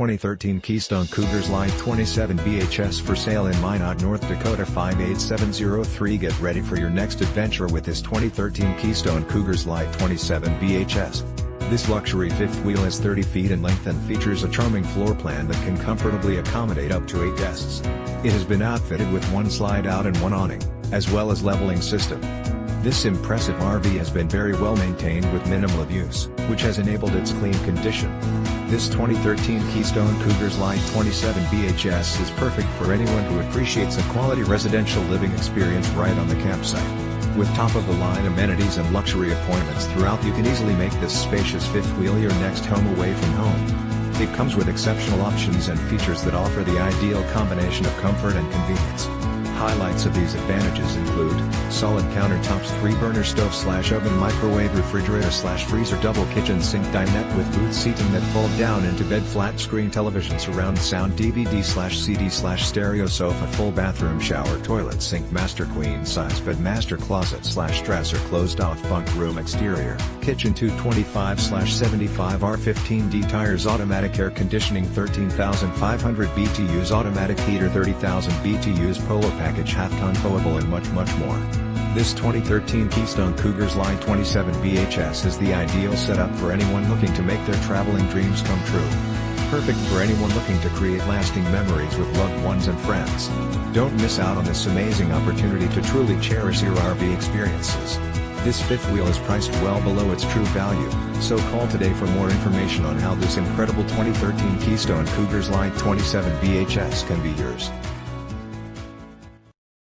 2013 Keystone Cougar Xlite 27 BHS for sale in Minot, North Dakota 58703. Get ready for your next adventure with this 2013 Keystone Cougar Xlite 27 BHS. This luxury fifth wheel is 30 feet in length and features a charming floor plan that can comfortably accommodate up to 8 guests. It has been outfitted with one slide out and one awning, as well as leveling system. This impressive RV has been very well maintained with minimal abuse, which has enabled its clean condition. This 2013 Keystone Cougar Xlite 27 BHS is perfect for anyone who appreciates a quality residential living experience right on the campsite. With top-of-the-line amenities and luxury appointments throughout, you can easily make this spacious fifth wheel your next home away from home. It comes with exceptional options and features that offer the ideal combination of comfort and convenience. Highlights of these advantages include solid Counter TopsThree Burner Stove / OvenMicrowaveRefrigerator / FreezerDouble kitchen SinkDinette with booth seating that fold down into bed-flat screen TelevisionSurround SoundDVD / CD / StereoSofa full bathroom ShowerToiletSinkMaster queen-size BedMaster closet / DresserClosed off Bunk RoomExterior kitchen 225 / 75 R15D TiresAutomatic Air Conditioning 13,500 BTUsAutomatic Heater 30,000 BTUsPolar PackageHalf Towable and much more. This 2013 Keystone Cougar Xlite 27 BHS is the ideal setup for anyone looking to make their traveling dreams come true. Perfect for anyone looking to create lasting memories with loved ones and friends. Don't miss out on this amazing opportunity to truly cherish your RV experiences. This fifth wheel is priced well below its true value, so call today for more information on how this incredible 2013 Keystone Cougar Xlite 27 BHS can be yours.